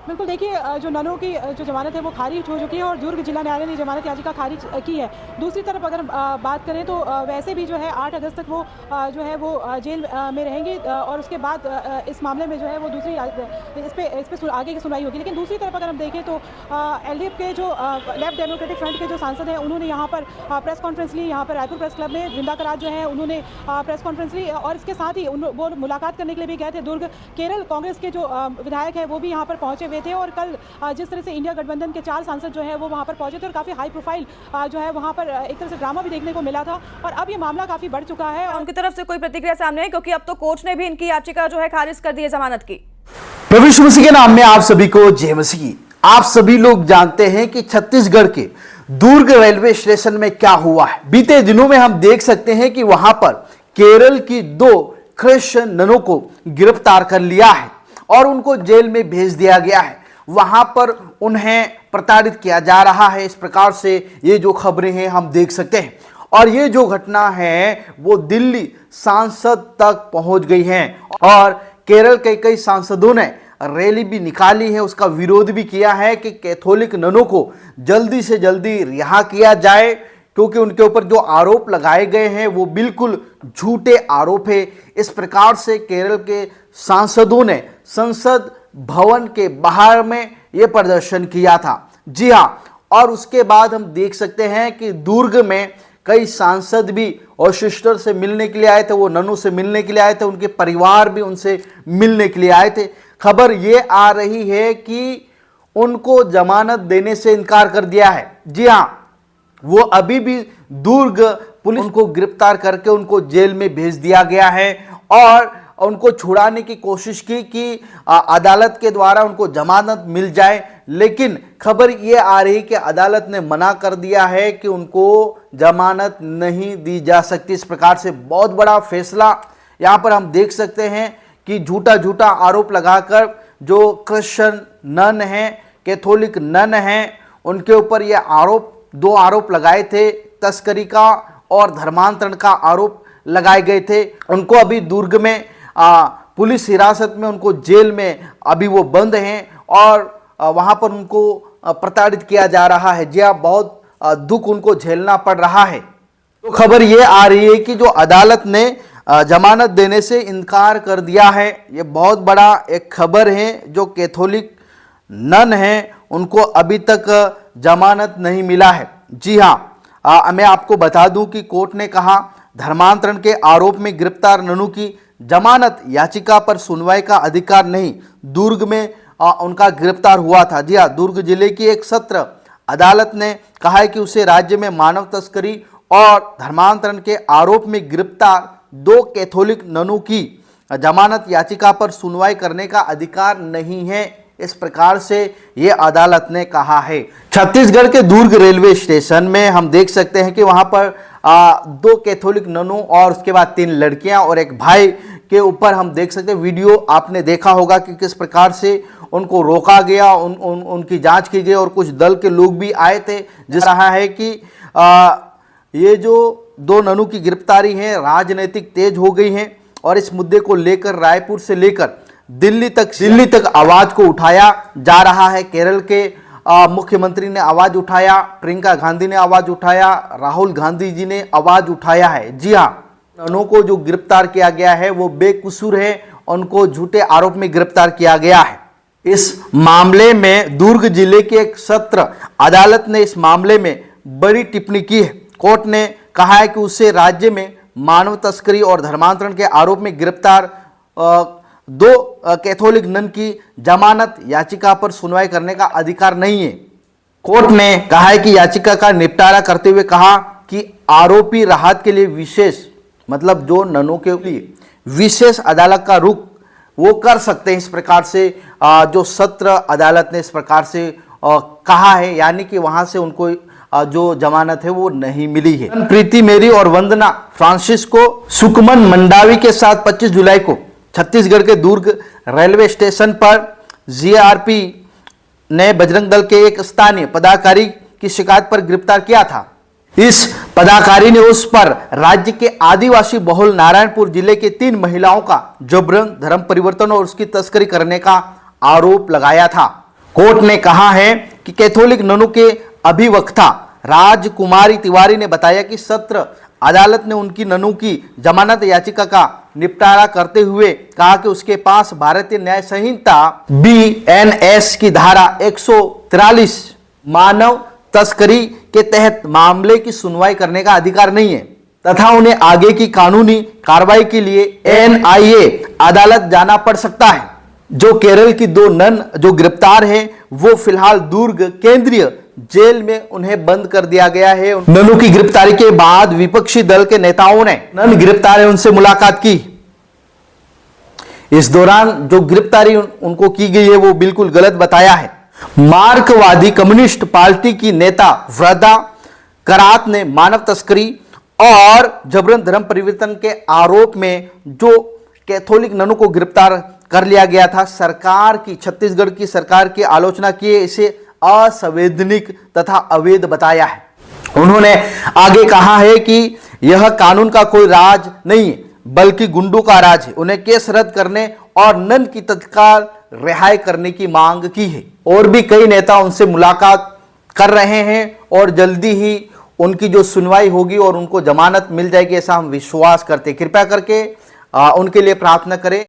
बिल्कुल देखिए, जो ननों की जो ज़मानत है वो खारिज हो चुकी है और दुर्ग जिला न्यायालय ने ज़मानत याचिका खारिज की है। दूसरी तरफ अगर बात करें तो वैसे भी जो है 8 अगस्त तक वो जो है वो जेल में रहेंगे और उसके बाद इस मामले में जो है वो दूसरी इस पे आगे की सुनवाई होगी। लेकिन दूसरी तरफ अगर हम देखें तो एलडीएफ के जो लेफ्ट डेमोक्रेटिक फ्रंट के जो सांसद हैं उन्होंने यहाँ पर प्रेस कॉन्फ्रेंस ली। यहाँ पर रायपुर प्रेस क्लब में वृंदा करात जो है उन्होंने प्रेस कॉन्फ्रेंस ली और इसके साथ ही वो मुलाकात करने के लिए भी गए थे दुर्ग। केरल कांग्रेस के जो विधायक है वो भी यहाँ पर पहुंचे हुए थे और कल जिस तरह से इंडिया गठबंधन के 4 सांसद जो है वो वहाँ पर पहुंचे थे और काफ़ी हाई प्रोफाइल जो है वहाँ पर एक तरह से ड्रामा भी देखने को मिला था और अब ये मामला काफ़ी बढ़ चुका है। उनकी तरफ से कोई प्रतिक्रिया सामने है क्योंकि अब तो कोर्ट ने भी इनकी याचिका जो है खारिज कर दी है जमानत की। प्रभु यीशु मसीह के नाम में आप सभी को जय मसीह। आप सभी लोग जानते हैं कि छत्तीसगढ़ के दुर्ग रेलवे स्टेशन में क्या हुआ है। बीते दिनों में हम देख सकते हैं कि वहां पर केरल की 2 क्रिश्चियन ननों को गिरफ्तार कर लिया है और उनको जेल में भेज दिया गया है। वहां पर उन्हें प्रताड़ित किया जा रहा है। इस प्रकार से ये जो खबरें हैं हम देख सकते हैं और ये जो घटना है वो दिल्ली सांसद तक पहुंच गई है और केरल के कई सांसदों ने रैली भी निकाली है, उसका विरोध भी किया है कि कैथोलिक ननों को जल्दी से जल्दी रिहा किया जाए क्योंकि उनके ऊपर जो आरोप लगाए गए हैं वो बिल्कुल झूठे आरोप है। इस प्रकार से केरल के सांसदों ने संसद भवन के बाहर में ये प्रदर्शन किया था। जी हाँ, और उसके बाद हम देख सकते हैं कि दुर्ग में कई सांसद भी और सिस्टर से मिलने के लिए आए थे, वो ननू से मिलने के लिए आए थे, उनके परिवार भी उनसे मिलने के लिए आए थे। खबर ये आ रही है कि उनको जमानत देने से इनकार कर दिया है। जी हाँ, वो अभी भी दुर्ग पुलिस उनको गिरफ्तार करके उनको जेल में भेज दिया गया है और उनको छुड़ाने की कोशिश की कि अदालत के द्वारा उनको जमानत मिल जाए, लेकिन खबर ये आ रही कि अदालत ने मना कर दिया है कि उनको जमानत नहीं दी जा सकती। इस प्रकार से बहुत बड़ा फैसला यहाँ पर हम देख सकते हैं कि झूठा झूठा आरोप लगाकर जो क्रिश्चियन नन हैं, कैथोलिक नन हैं, उनके ऊपर ये 2 आरोप लगाए थे, तस्करी का और धर्मांतरण का आरोप लगाए गए थे। उनको अभी दुर्ग में पुलिस हिरासत में, उनको जेल में अभी वो बंद हैं और वहां पर उनको प्रताड़ित किया जा रहा है। जी हाँ, बहुत दुख उनको झेलना पड़ रहा है। तो खबर ये आ रही है कि जो अदालत ने जमानत देने से इनकार कर दिया है, ये बहुत बड़ा एक खबर है। जो कैथोलिक नन हैं उनको अभी तक जमानत नहीं मिला है। जी हाँ, मैं आपको बता दूं कि कोर्ट ने कहा धर्मांतरण के आरोप में गिरफ्तार ननू की जमानत याचिका पर सुनवाई का अधिकार नहीं। दुर्ग में उनका गिरफ्तार हुआ था। जी हाँ, दुर्ग जिले की एक सत्र अदालत ने कहा है कि उसे राज्य में मानव तस्करी और धर्मांतरण के आरोप में गिरफ्तार 2 कैथोलिक ननों की जमानत याचिका पर सुनवाई करने का अधिकार नहीं है। इस प्रकार से ये अदालत ने कहा है। छत्तीसगढ़ के दुर्ग रेलवे स्टेशन में हम देख सकते हैं कि वहां पर 2 कैथोलिक ननों और उसके बाद 3 लड़कियां और एक भाई के ऊपर हम देख सकते हैं। वीडियो आपने देखा होगा कि किस प्रकार से उनको रोका गया, उनकी जांच की गई और कुछ दल के लोग भी आए थे। जिस रहा है कि ये जो 2 ननू की गिरफ्तारी है राजनीतिक तेज हो गई है और इस मुद्दे को लेकर रायपुर से लेकर दिल्ली तक आवाज को उठाया जा रहा है। केरल के मुख्यमंत्री ने आवाज उठाया, प्रियंका गांधी ने आवाज उठाया, राहुल गांधी जी ने आवाज उठाया है। जी हाँ, ननों को जो गिरफ्तार किया गया है वो बेकसूर है, उनको झूठे आरोप में गिरफ्तार किया गया है। इस मामले में दुर्ग जिले की एक सत्र अदालत ने इस मामले में बड़ी टिप्पणी की है। कोर्ट ने कहा है कि उसे राज्य में मानव तस्करी और धर्मांतरण के आरोप में गिरफ्तार 2 कैथोलिक नन की जमानत याचिका पर सुनवाई करने का अधिकार नहीं है। कोर्ट ने कहा है कि याचिका का निपटारा करते हुए कहा कि आरोपी राहत के लिए विशेष, मतलब जो ननों के लिए विशेष अदालत का रुख वो कर सकते हैं। इस प्रकार से जो सत्र अदालत ने इस प्रकार से कहा है, यानी कि वहां से उनको जो जमानत है वो नहीं मिली है। प्रीति मेरी और वंदना फ्रांसिस्को सुकमन मंडावी के साथ 25 जुलाई को छत्तीसगढ़ के दुर्ग रेलवे स्टेशन पर जीआरपी ने बजरंग दल के एक स्थानीय पदाधिकारी की शिकायत पर गिरफ्तार किया था। इस पदाधिकारी ने उस पर राज्य के आदिवासी बहुल नारायणपुर जिले के 3 महिलाओं का जबरन धर्म परिवर्तन और उसकी तस्करी करने का आरोप लगाया था। कोर्ट ने कहा है कि कैथोलिक ननों के अभिवक्ता राजकुमारी तिवारी ने बताया कि सत्र अदालत ने उनकी ननू की जमानत याचिका का निपटारा करते हुए कहा कि उसके पास भारतीय न्याय संहिता BNS की धारा 143 मानव तस्करी के तहत मामले की सुनवाई करने का अधिकार नहीं है तथा उन्हें आगे की कानूनी कार्रवाई के लिए NIA अदालत जाना पड़ सकता है। जो केरल की 2 नन जो गिरफ्तार हैं वो फिलहाल दुर्ग केंद्रीय जेल में उन्हें बंद कर दिया गया है। ननू की गिरफ्तारी के बाद विपक्षी दल के नेताओं ने नन गिरफ्तार है उनसे मुलाकात की। इस दौरान जो गिरफ्तारी उनको की गई है वो बिल्कुल गलत बताया है। मार्क्सवादी कम्युनिस्ट पार्टी की नेता वृदा करात ने मानव तस्करी और जबरन धर्म परिवर्तन के आरोप में जो कैथोलिक ननों को गिरफ्तार कर लिया गया था, सरकार की, छत्तीसगढ़ की सरकार की आलोचना की है, इसे असंवैधानिक तथा अवैध बताया है। उन्होंने आगे कहा है कि यह कानून का कोई राज नहीं है बल्कि गुंडों का राज है। उन्हें केस रद्द करने और नन की तत्काल रिहाई करने की मांग की है। और भी कई नेता उनसे मुलाकात कर रहे हैं और जल्दी ही उनकी जो सुनवाई होगी और उनको जमानत मिल जाएगी ऐसा हम विश्वास करते हैं। कृपया करके उनके लिए प्रार्थना करें।